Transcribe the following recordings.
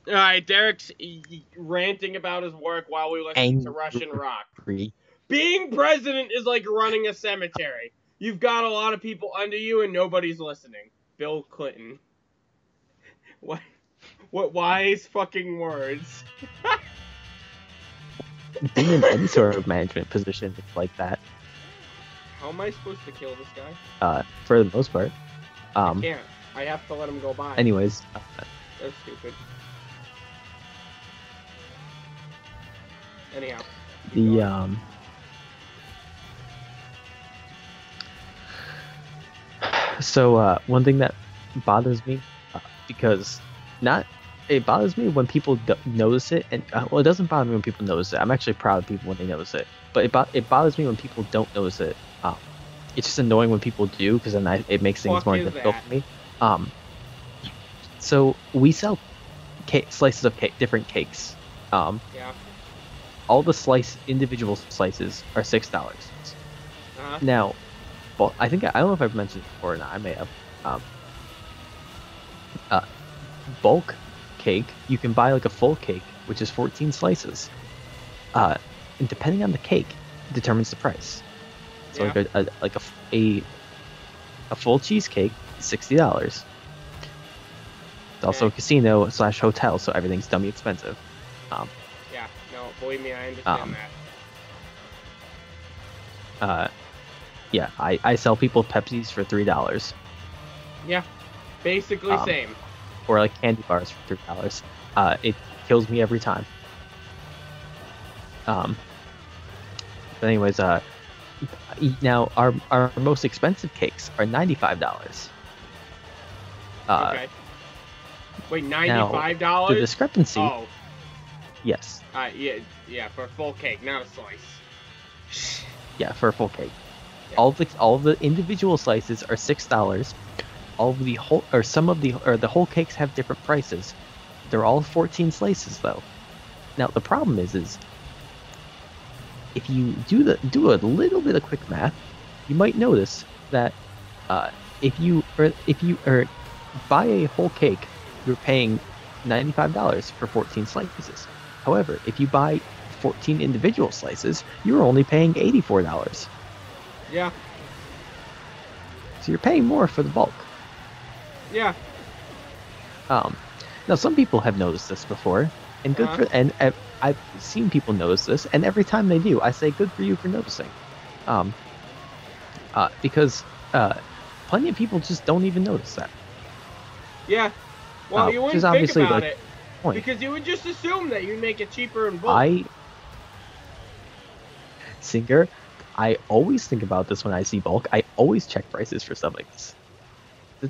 All right, Derek's ranting about his work while we listen to Russian rock. Being president is like running a cemetery. You've got a lot of people under you and nobody's listening. Bill Clinton. What wise fucking words. Being in any sort of management position like that. How am I supposed to kill this guy? For the most part. I can't. I have to let him go by. Anyways. That's stupid. Anyhow. So one thing that bothers me, because it bothers me when people notice it, and well, it doesn't bother me when people notice it. I'm actually proud of people when they notice it, but it bothers me when people don't notice it. It's just annoying when people do, because then it makes things more difficult for me. So we sell slices of cake, different cakes. Yeah. All the individual slices are $6. Uh-huh. Now, well, I don't know if I've mentioned it before or not. I may have. Bulk cake, you can buy like a full cake, which is 14 slices. And depending on the cake, determines the price. So yeah. like a full cheesecake is $60. It's also a casino / hotel, so everything's dummy expensive. Yeah, no, believe me, I understand that. Yeah, I sell people Pepsis for $3. Yeah, basically same. Or like candy bars for $3. It kills me every time. But anyways, now our most expensive cakes are $95. Okay. Wait, $95? The discrepancy. Oh. Yes. Yeah, for a full cake, not a slice. Yeah, for a full cake. Yeah. All of the individual slices are $6. All of the the whole cakes have different prices. They're all 14 slices though. Now the problem is if you do a little bit of quick math, you might notice that if you buy a whole cake, you're paying $95 for 14 slices. However, if you buy 14 individual slices, you're only paying $84. Yeah. So you're paying more for the bulk. Yeah. Now some people have noticed this before, and I've seen people notice this, and every time they do, I say good for you for noticing. Because plenty of people just don't even notice that. Yeah. Well, you wouldn't think about it point. Because you would just assume that you'd make it cheaper in bulk. Zinker, I always think about this when I see bulk. I always check prices for stuff like this.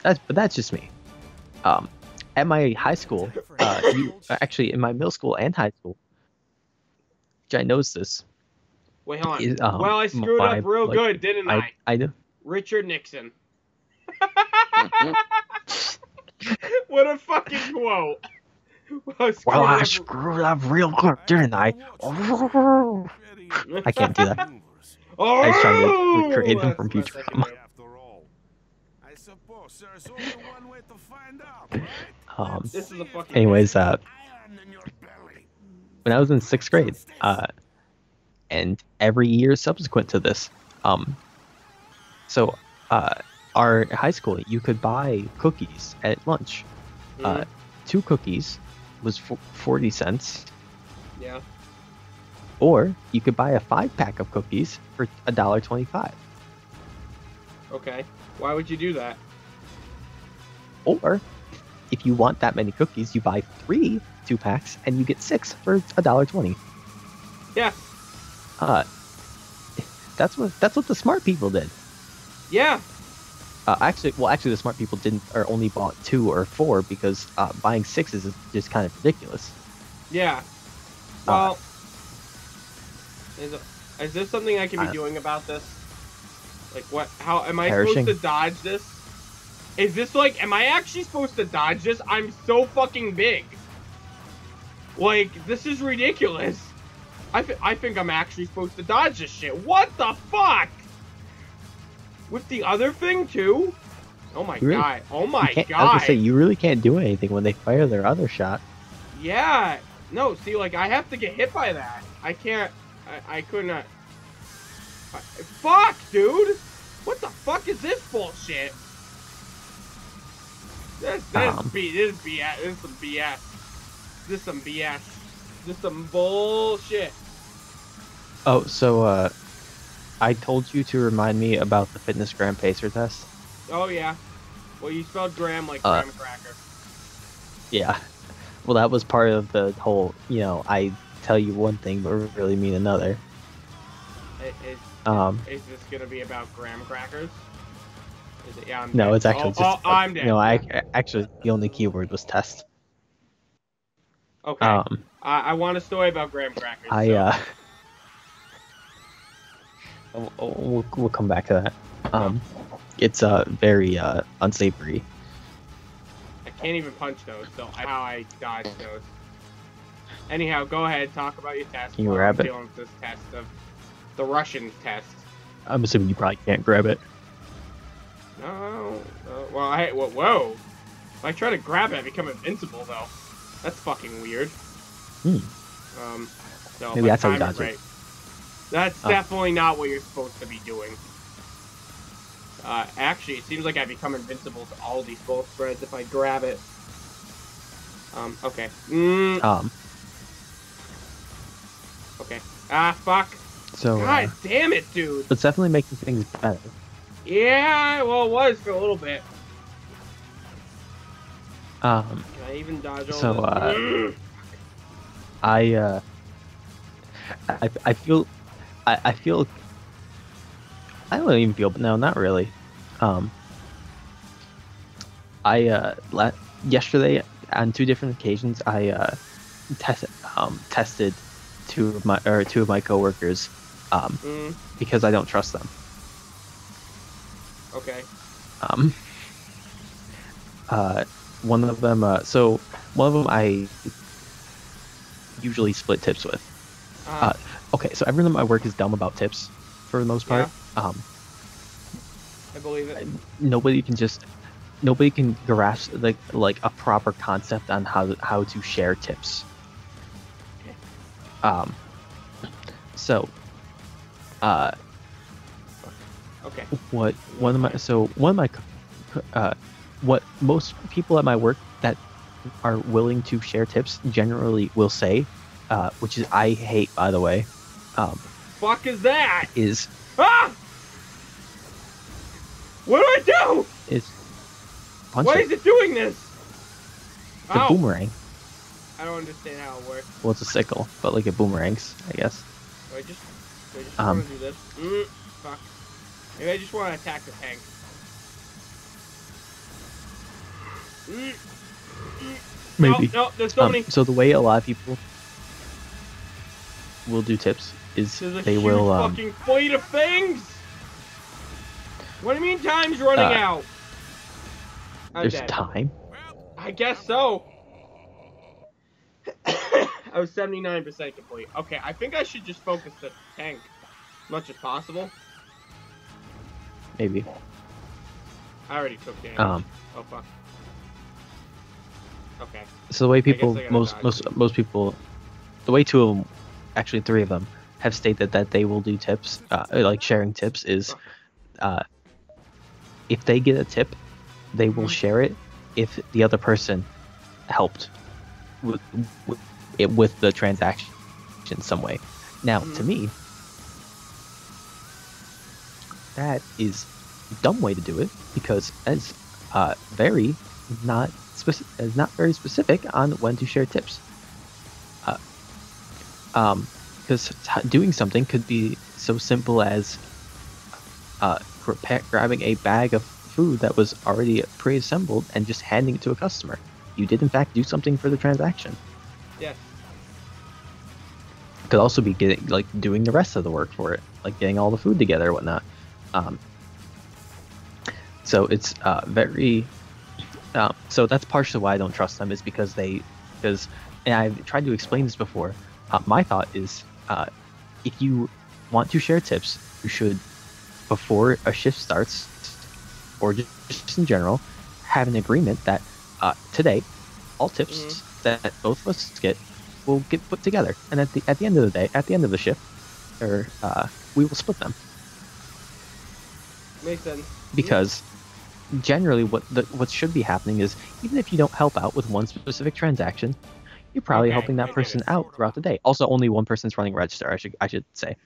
But that's just me. At my high school, actually in my middle school and high school, which I noticed this. Wait, hold on. Well, I screwed up real good, didn't I? I know. Richard Nixon. What a fucking quote. Well, I screwed up real good, didn't I? I can't do that. I was trying to recreate him from Futurama. Anyways, when I was in 6th grade, and every year subsequent to this, our high school, you could buy cookies at lunch. 2 cookies was 40 cents. Yeah. Or you could buy a 5-pack of cookies for $1.25. Okay. Why would you do that? Or if you want that many cookies, you buy 3 2-packs and you get 6 for $1.20. Yeah. That's what the smart people did. Yeah. Actually, the smart people didn't, or only bought 2 or 4 because buying 6 is just kind of ridiculous. Yeah. Well, is there something I can be doing about this? Like, what? How am I supposed to dodge this? Is this like, am I actually supposed to dodge this? I'm so fucking big. Like, this is ridiculous. I think I'm actually supposed to dodge this shit. What the fuck? With the other thing, too? Oh my god. Oh my god. I was gonna say, you really can't do anything when they fire their other shot. Yeah. No, see, like, I have to get hit by that. I can't. I could not. Fuck, dude! What the fuck is this bullshit? This is BS. This is some BS. This is some BS. This is some bullshit. Oh, so, I told you to remind me about the fitness gram pacer test. Oh, yeah. Well, you spelled gram like graham cracker. Yeah. Well, that was part of the whole, you know, I tell you one thing but really mean another. Is this gonna be about graham crackers? Is it? Yeah, I'm no, dead. it's actually just. I'm dead. You know, actually the only keyword was test. Okay. I want a story about graham crackers. We'll come back to that. It's very unsavory. I can't even punch those, so how I dodge those. Anyhow, go ahead, talk about your test. Can you grab it? Dealing with this test of the Russian test. I'm assuming you probably can't grab it. No. Well, whoa. If I try to grab it, I become invincible, though. That's fucking weird. So maybe that's how you dodge it. That's definitely not what you're supposed to be doing. Actually, it seems like I become invincible to all these bulk spreads if I grab it. Okay. Okay. Ah, fuck. So, God damn it, dude. It's definitely making things better. Yeah, well, it was for a little bit. Can I even dodge all so, this? I feel, I feel, I don't even feel, but no, not really. Yesterday on 2 different occasions, I tested two of my coworkers, because I don't trust them. Okay. One of them I usually split tips with. Okay, so everyone at my work is dumb about tips for the most part. Yeah. I believe it. Nobody can grasp like a proper concept on how to share tips. Okay. Okay. What most people at my work that are willing to share tips generally will say, which is I hate, by the way. Fuck is that? Is what do I do? Is punch Why it. is it doing this? The boomerang. I don't understand how it works. Well, it's a sickle, but like it boomerangs, I guess. Do I just want to do this? Fuck. Maybe I just want to attack the tank. Maybe. No, there's so many. So the way a lot of people will do tips is they will fucking fleet of things. What do you mean time's running out? There's time. I guess so. I was 79% complete. Okay, I think I should just focus the tank as much as possible. Maybe. I already took damage. Oh fuck. Okay. So the way people, most people, the way 2 of them, actually 3 of them, have stated that they will do tips, like sharing tips, is if they get a tip, they will share it if the other person helped with the transaction in some way. Now, to me, that is a dumb way to do it because it's very not very specific on when to share tips. Because doing something could be so simple as grabbing a bag of food that was already pre-assembled and just handing it to a customer. You did in fact do something for the transaction. Yes. Could also be doing the rest of the work for it, like getting all the food together or whatnot. So it's very. So that's partially why I don't trust them, is because and I've tried to explain this before. My thought is, if you want to share tips, you should, before a shift starts, or just in general, have an agreement that today all tips that both of us get will get put together, and at the end of the day, at the end of the shift, or we will split them. Makes sense. Because generally, what should be happening is, even if you don't help out with one specific transaction, you're probably helping that person out throughout the day. Also, only one person's running register. I should say,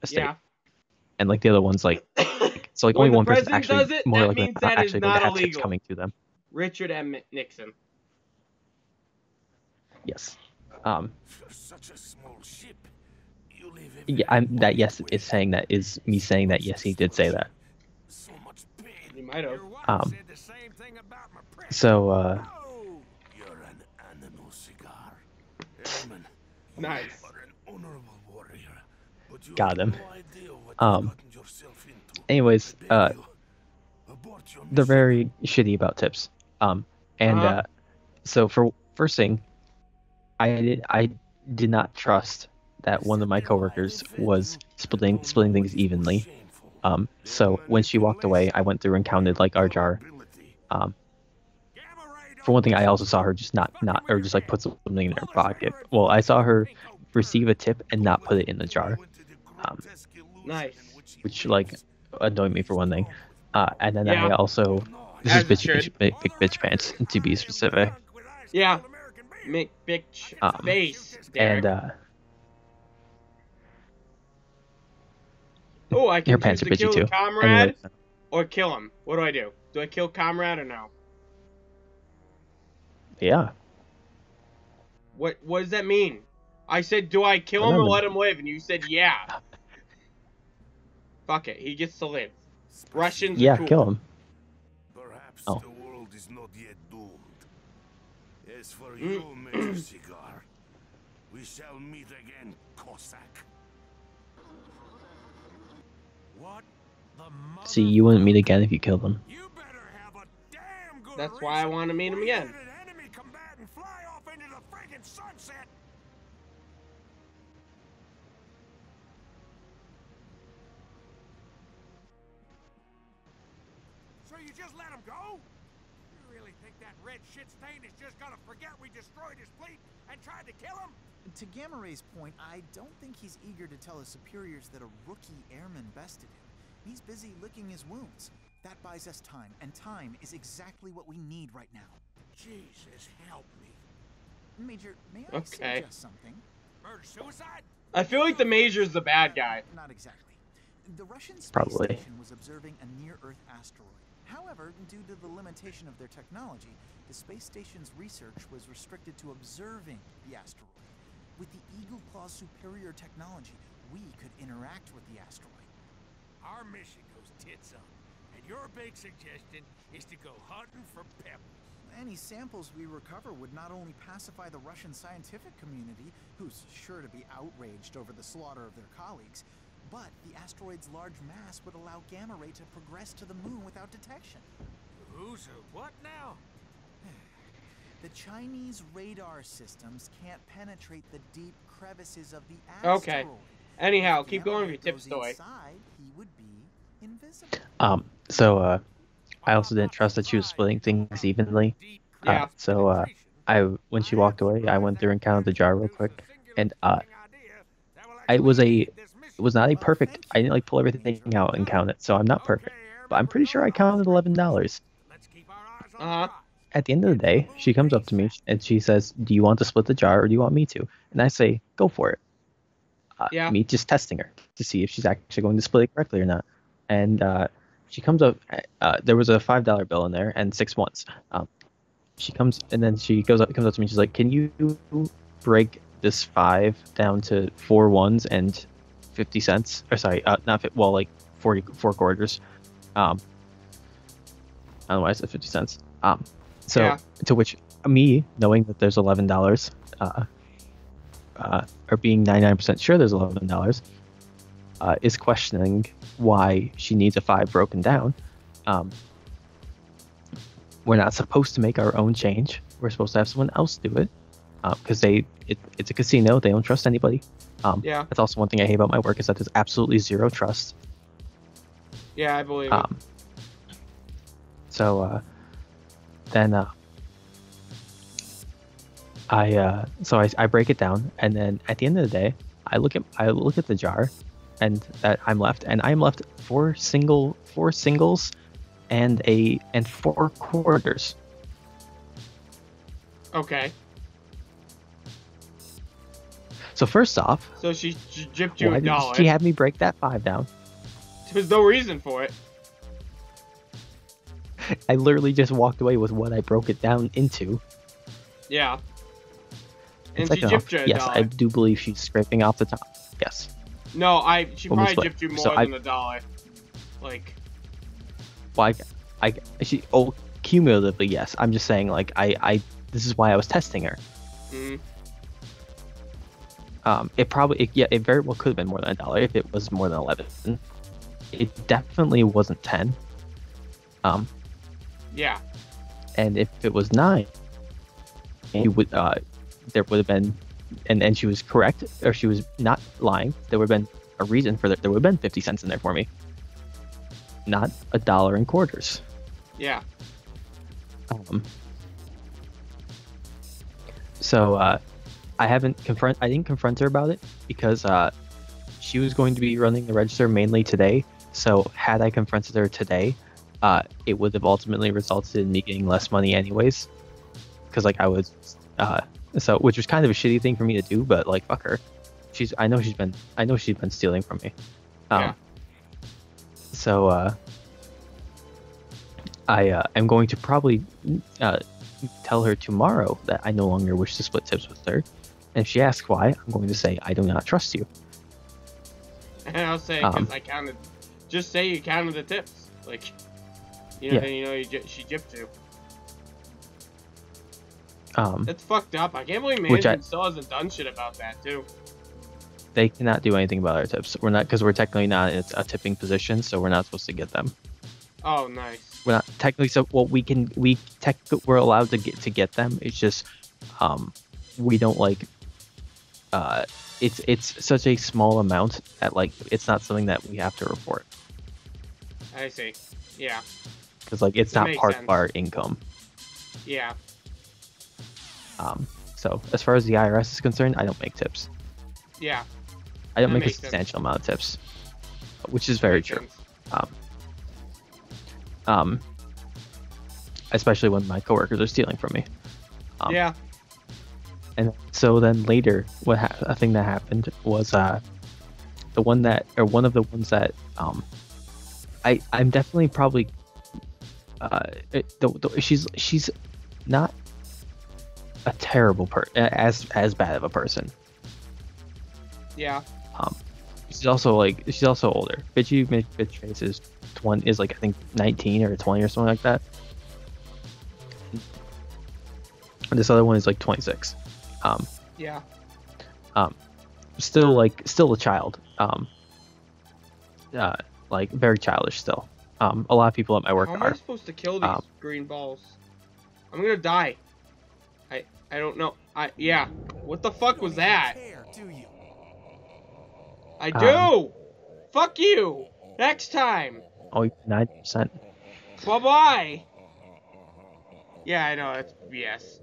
a state. Yeah. And like the other one's like, so like only one person actually does it, more that likely means that actually is not going to have illegal. tips coming to them. Richard M. Nixon. Yes. Such a small ship. Yeah, that yes is saying that is me saying that yes he did say that. You might have. So You're an animal cigar. Nice. Got him. Anyways, they're very shitty about tips. So for first thing, I did not trust that one of my coworkers was splitting things evenly. So when she walked away, I went through and counted like our jar. For one thing, I also saw her just not or just like put something in her pocket. Well, I saw her receive a tip and not put it in the jar. Nice. Which like annoyed me for one thing. And then I also this is big bitch pants to be specific. Yeah. Make bitch face. Derek. And oh, I can your pants are bitchy too. Comrade or kill him. What do I do? Do I kill Comrade or no? Yeah. What does that mean? I said, do I kill him or let him live? And you said, yeah. Fuck it. He gets to live. Russians yeah, are cool. Kill him. Perhaps the world is not yet doomed. As for you, Major Cigar, we shall meet again, Cossack. What the See, you wouldn't meet again if you killed him. You better have a damn good That's why I want to meet him again. Fly off into the friggin' sunset. So you just let him go? You really think that red shit stain is just gonna forget we destroyed his fleet and tried to kill him? To Gamma Ray's point, I don't think he's eager to tell his superiors that a rookie airman bested him. He's busy licking his wounds. That buys us time, and time is exactly what we need right now. Jesus, help me. Major, may I suggest something? Murder-suicide? I feel like the Major's the bad guy. Not exactly. The Russian space Probably. station was observing a near-Earth asteroid. However, due to the limitation of their technology, the space station's research was restricted to observing the asteroid. With the Eagle Claw's superior technology, we could interact with the asteroid. Our mission goes tits up, and your big suggestion is to go hunting for pebbles. Any samples we recover would not only pacify the Russian scientific community, who's sure to be outraged over the slaughter of their colleagues, but the asteroid's large mass would allow Gamma Ray to progress to the moon without detection. Who's or what now? The Chinese radar systems can't penetrate the deep crevices of the asteroid. Okay. Anyhow, keep going with your tip story. He would be invisible. So I also didn't trust that she was splitting things evenly. Yeah. So when she walked away, I went through and counted the jar real quick, and it was not a perfect. I didn't like pull everything out and count it, so I'm not perfect. But I'm pretty sure I counted $11. At the end of the day, she comes up to me and she says, "Do you want to split the jar or do you want me to?" And I say, "Go for it." Me just testing her to see if she's actually going to split it correctly or not. And she comes up. There was a $5 bill in there and 6 ones. She comes and then she comes up to me. And she's like, "Can you break this 5 down to 4 ones and 50 cents?" Or sorry, like 44 quarters. I don't know why I said 50 cents. To which me, knowing that there's $11, or being 99% sure there's $11, is questioning why she needs a 5 broken down. We're not supposed to make our own change. We're supposed to have someone else do it, because it's a casino. They don't trust anybody. That's also one thing I hate about my work, is that there's absolutely zero trust. Yeah, I believe it. So then I break it down, and then at the end of the day, I look at the jar, and that I'm left four singles, and 4 quarters. Okay. So first off, so she gypped you why $1. did she have me break that 5 down? There's no reason for it. I literally just walked away with what I broke it down into. Yeah. And she gypped you $1. Yes, I do believe she's scraping off the top. Yes. No, she probably gypped you more than $1. Like. Well, cumulatively, yes. I'm just saying, like, this is why I was testing her. Mm-hmm. It very well could have been more than $1 if it was more than 11. It definitely wasn't 10. Yeah. And if it was 9, you would there would have been, and she was correct, or she was not lying. There would have been a reason for that. There would have been 50 cents in there for me, not $1 in quarters. Yeah. So I didn't confront her about it because she was going to be running the register mainly today. So had I confronted her today, it would have ultimately resulted in me getting less money anyways. Because like I was, which was kind of a shitty thing for me to do, but like fuck her. I know she's been stealing from me. Yeah. So I am going to probably tell her tomorrow that I no longer wish to split tips with her. And if she asks why, I'm going to say I do not trust you. And I'll say because I counted. Just say you counted the tips, like, you know, then you know she gypped you. That's fucked up. I can't believe management still hasn't done shit about that too. They cannot do anything about our tips. We're not, because we're technically not in a tipping position, so we're not supposed to get them. Oh, nice. We're not technically, so well we're allowed to get them. It's just we don't like it's such a small amount that like it's not something that we have to report. I see. Yeah. Because like it's not part of our income. Yeah. So as far as the IRS is concerned, I don't make tips. Yeah. I don't make a substantial amount of tips, which is very true. Especially when my coworkers are stealing from me. Yeah. And so then later, a thing that happened was one of the ones that I'm definitely probably she's not a terrible as bad of a person. Yeah. She's also older. Bitch face is like I think 19 or 20 or something like that. And this other one is like 26. Yeah. Still a child. Like very childish still. A lot of people at my work are. How am I supposed to kill these green balls? I'm gonna die. I don't know. Yeah. What the fuck was that? I do. Fuck you. Next time. Oh, 9%. Bye bye. Yeah, I know. It's BS.